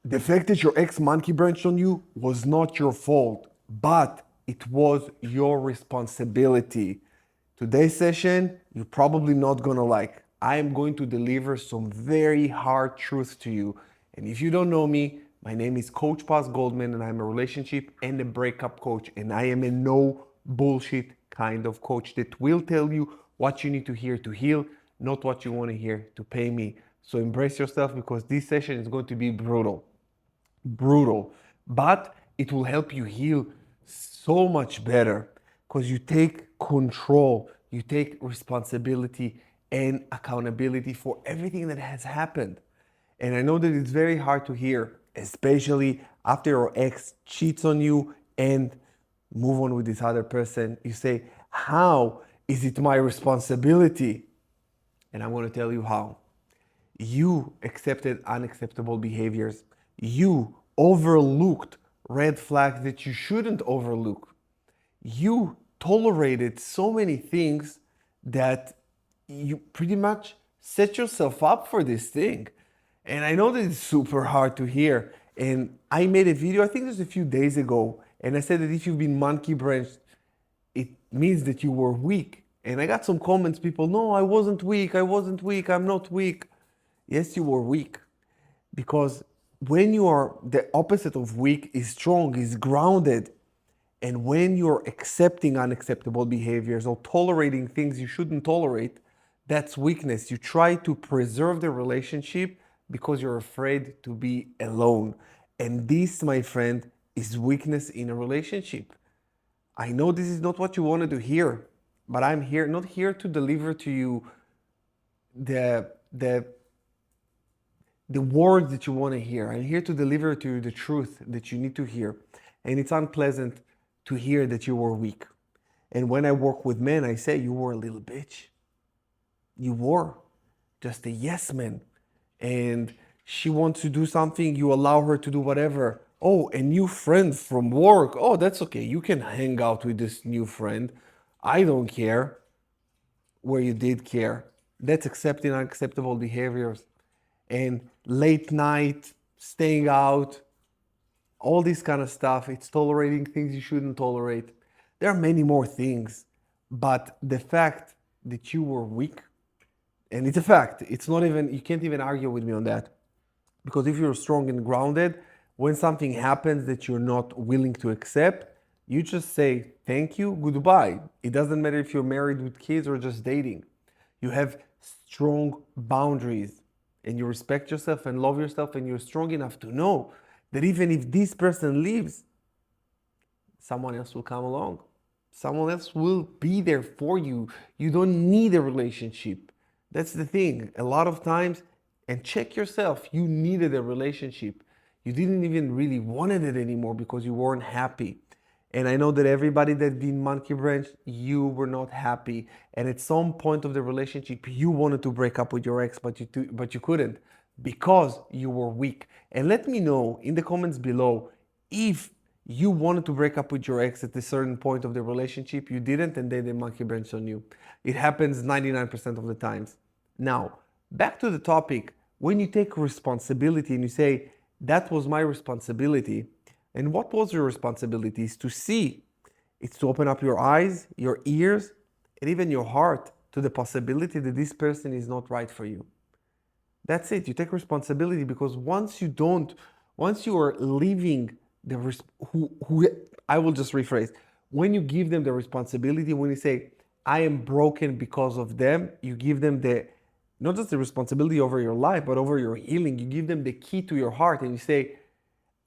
The fact that your ex monkey branched on you was not your fault, but it was your responsibility. Today's session, you're probably not gonna like. I am going to deliver some very hard truths to you. And if you don't know me, my name is Coach Goldman, and I'm a relationship and a breakup coach. And I am a no bullshit kind of coach that will tell you what you need to hear to heal, not what you want to hear to pay me. So embrace yourself because this session is going to be brutal, but it will help you heal so much better because you take control, you take responsibility and accountability for everything that has happened. And I know that it's very hard to hear, especially after your ex cheats on you and move on with this other person. You say, how is it my responsibility? And I'm going to tell you how. You accepted unacceptable behaviors. You overlooked red flags that you shouldn't overlook. You tolerated so many things that you pretty much set yourself up for this thing. And I know that it's super hard to hear. And I made a video, I think it was a few days ago, and I said that if you've been monkey branched, it means that you were weak. And I got some comments, people, no, I wasn't weak, I'm not weak. Yes, you were weak. Because when you are, the opposite of weak is strong, is grounded. And when you're accepting unacceptable behaviors or tolerating things you shouldn't tolerate, that's weakness. You try to preserve the relationship because you're afraid to be alone. And this, my friend, is weakness in a relationship. I know this is not what you wanted to hear, but I'm here, not here to deliver to you the the the words that you want to hear. I'm here to deliver to you the truth that you need to hear. And it's unpleasant to hear that you were weak. And when I work with men, I say, you were a little bitch. You were just a yes man. And she wants to do something, you allow her to do whatever. Oh, a new friend from work. Oh, that's okay. You can hang out with this new friend. I don't care where you did care. That's accepting unacceptable behaviors. And late night, staying out, all this kind of stuff. It's tolerating things you shouldn't tolerate. There are many more things, but the fact that you were weak, and it's a fact, it's not even, you can't even argue with me on that. Because if you're strong and grounded, when something happens that you're not willing to accept, you just say, thank you, goodbye. It doesn't matter if you're married with kids or just dating. You have strong boundaries and you respect yourself and love yourself, and you're strong enough to know that even if this person leaves, someone else will come along. Someone else will be there for you. You don't need a relationship. That's the thing. A lot of times, and check yourself, you needed a relationship. You didn't even really wanted it anymore because you weren't happy. And I know that everybody that been monkey branch, you were not happy. And at some point of the relationship, you wanted to break up with your ex, but you couldn't because you were weak. And let me know in the comments below if you wanted to break up with your ex at a certain point of the relationship, you didn't, and then they monkey branch on you. It happens 99% of the times. Now, back to the topic. When you take responsibility and you say, that was my responsibility, and what was your responsibility? Is to see. It's to open up your eyes, your ears, and even your heart to the possibility that this person is not right for you. That's it. You take responsibility because once you are leaving who I will just rephrase. When you give them the responsibility, when you say, I am broken because of them, you give them the not just the responsibility over your life, but over your healing. You give them the key to your heart and you say,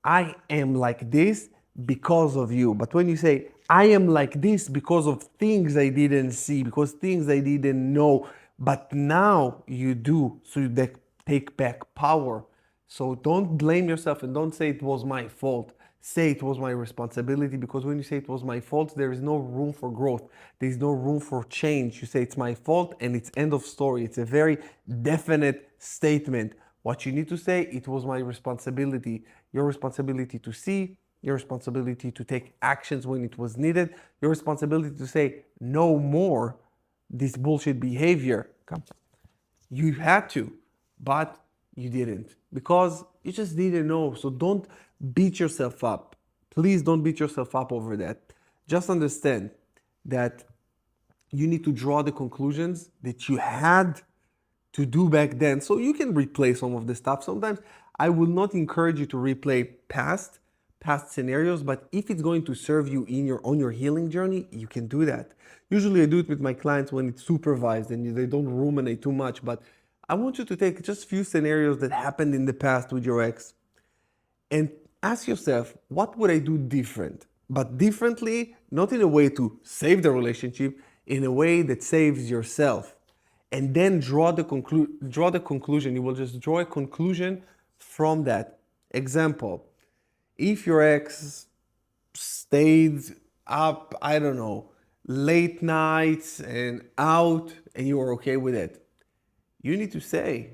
I am like this because of you. But when you say, I am like this because of things I didn't see, because things I didn't know, but now you do, so you take back power. So don't blame yourself and don't say it was my fault. Say it was my responsibility, because when you say it was my fault, there is no room for growth. There is no room for change. You say it's my fault and it's end of story. It's a very definite statement. What you need to say, it was my responsibility. Your responsibility to see, your responsibility to take actions when it was needed, your responsibility to say no more this bullshit behavior. You had to, but you didn't, because you just didn't know. So don't beat yourself up. Please don't beat yourself up over that. Just understand that you need to draw the conclusions that you had to do back then, so you can replay some of the stuff. Sometimes I will not encourage you to replay past scenarios, but if it's going to serve you in your on your healing journey, you can do that. Usually I do it with my clients when it's supervised and they don't ruminate too much, but I want you to take just a few scenarios that happened in the past with your ex and ask yourself, what would I do different? But differently, not in a way to save the relationship, in a way that saves yourself. And then draw the conclusion. You will just draw a conclusion from that. Example, if your ex stayed up, I don't know, late nights and out, and you are okay with it, you need to say,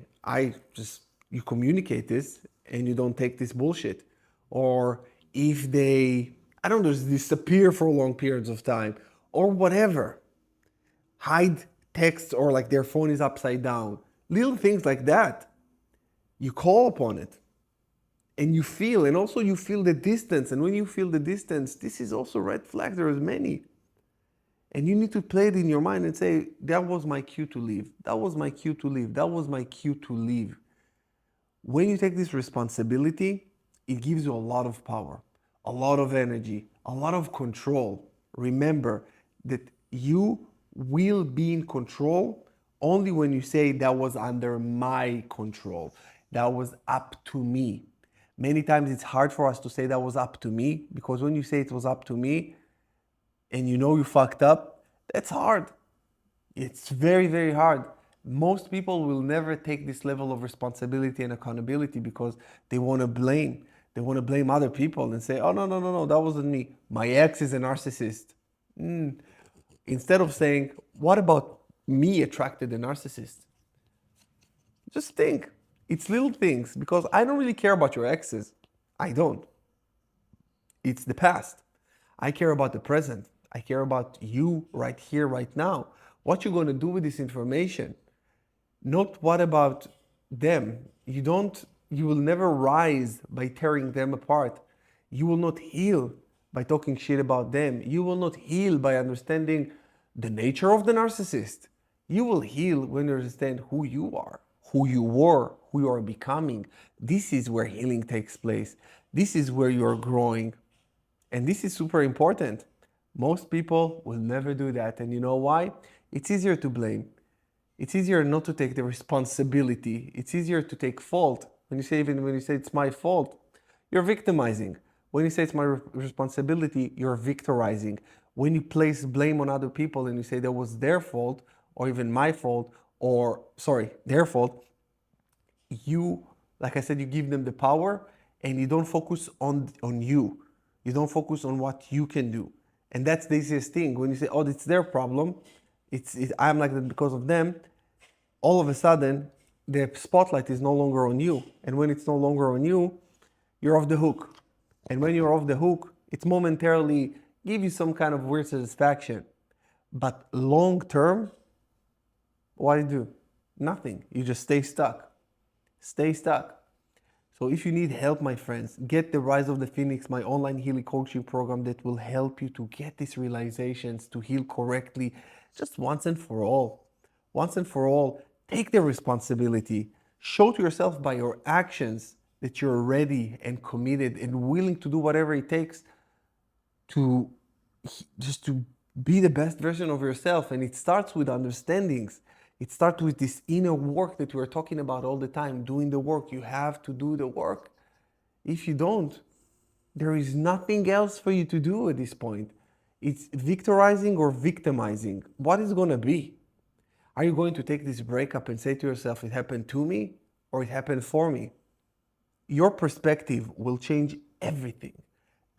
you communicate this and you don't take this bullshit. Or if they, I don't know, disappear for long periods of time or whatever, hide texts or like their phone is upside down, little things like that, you call upon it and you feel, and also you feel the distance. And when you feel the distance, this is also red flag. There is many. And you need to play it in your mind and say, that was my cue to leave. That was my cue to leave. That was my cue to leave. When you take this responsibility, it gives you a lot of power, a lot of energy, a lot of control. Remember that you will be in control only when you say that was under my control. That was up to me. Many times it's hard for us to say that was up to me, because when you say it was up to me and you know you fucked up, that's hard. It's very, very hard. Most people will never take this level of responsibility and accountability because they want to blame. They want to blame other people and say, oh, no, no, no, no, that wasn't me. My ex is a narcissist. Instead of saying, what about me attracted a narcissist? Just think. It's little things, because I don't really care about your exes. I don't. It's the past. I care about the present. I care about you right here, right now. What you're going to do with this information. Not what about them. You will never rise by tearing them apart. You will not heal by talking shit about them. You will not heal by understanding the nature of the narcissist. You will heal when you understand who you are, who you were, who you are becoming. This is where healing takes place. This is where you are growing. And this is super important. Most people will never do that. And you know why? It's easier to blame. It's easier not to take the responsibility. It's easier to take fault. Even when you say it's my fault, you're victimizing. When you say it's my responsibility, you're victorizing. When you place blame on other people and you say that was their fault, or even my fault, or sorry, their fault, you, like I said, you give them the power and you don't focus on you. You don't focus on what you can do. And that's the easiest thing. When you say, oh, it's their problem, I'm like that because of them, all of a sudden, the spotlight is no longer on you. And when it's no longer on you, you're off the hook. And when you're off the hook, it's momentarily give you some kind of weird satisfaction. But long term, what do you do? Nothing. You just stay stuck. Stay stuck. So if you need help, my friends, get the Rise of the Phoenix, my online healing coaching program that will help you to get these realizations, to heal correctly, just once and for all. Once and for all, take the responsibility. Show to yourself by your actions that you're ready and committed and willing to do whatever it takes to just to be the best version of yourself. And it starts with understandings. It starts with this inner work that we're talking about all the time, doing the work. You have to do the work. If you don't, there is nothing else for you to do at this point. It's victorizing or victimizing. What is going to be? Are you going to take this breakup and say to yourself, it happened to me or it happened for me? Your perspective will change everything,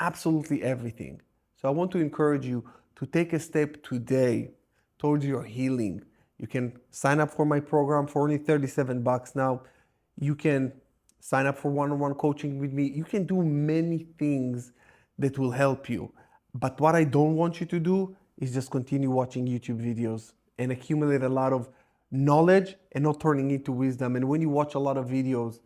absolutely everything. So I want to encourage you to take a step today towards your healing. You can sign up for my program for only $37 now. You can sign up for one-on-one coaching with me. You can do many things that will help you. But what I don't want you to do is just continue watching YouTube videos and accumulate a lot of knowledge and not turning it to wisdom. And when you watch a lot of videos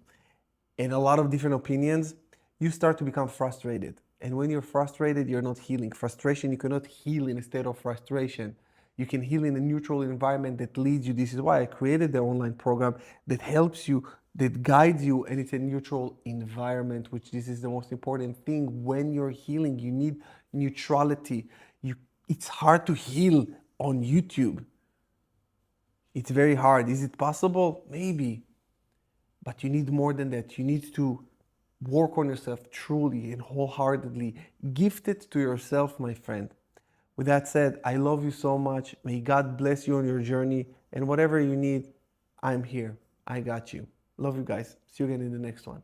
and a lot of different opinions, you start to become frustrated. And when you're frustrated, you're not healing. Frustration, you cannot heal in a state of frustration. You can heal in a neutral environment that leads you. This is why I created the online program that helps you, that guides you, and it's a neutral environment, which this is the most important thing. When you're healing, you need neutrality. It's hard to heal on YouTube. It's very hard. Is it possible? Maybe. But you need more than that. You need to work on yourself truly and wholeheartedly. Gift it to yourself, my friend. With that said, I love you so much. May God bless you on your journey. And whatever you need, I'm here. I got you. Love you guys. See you again in the next one.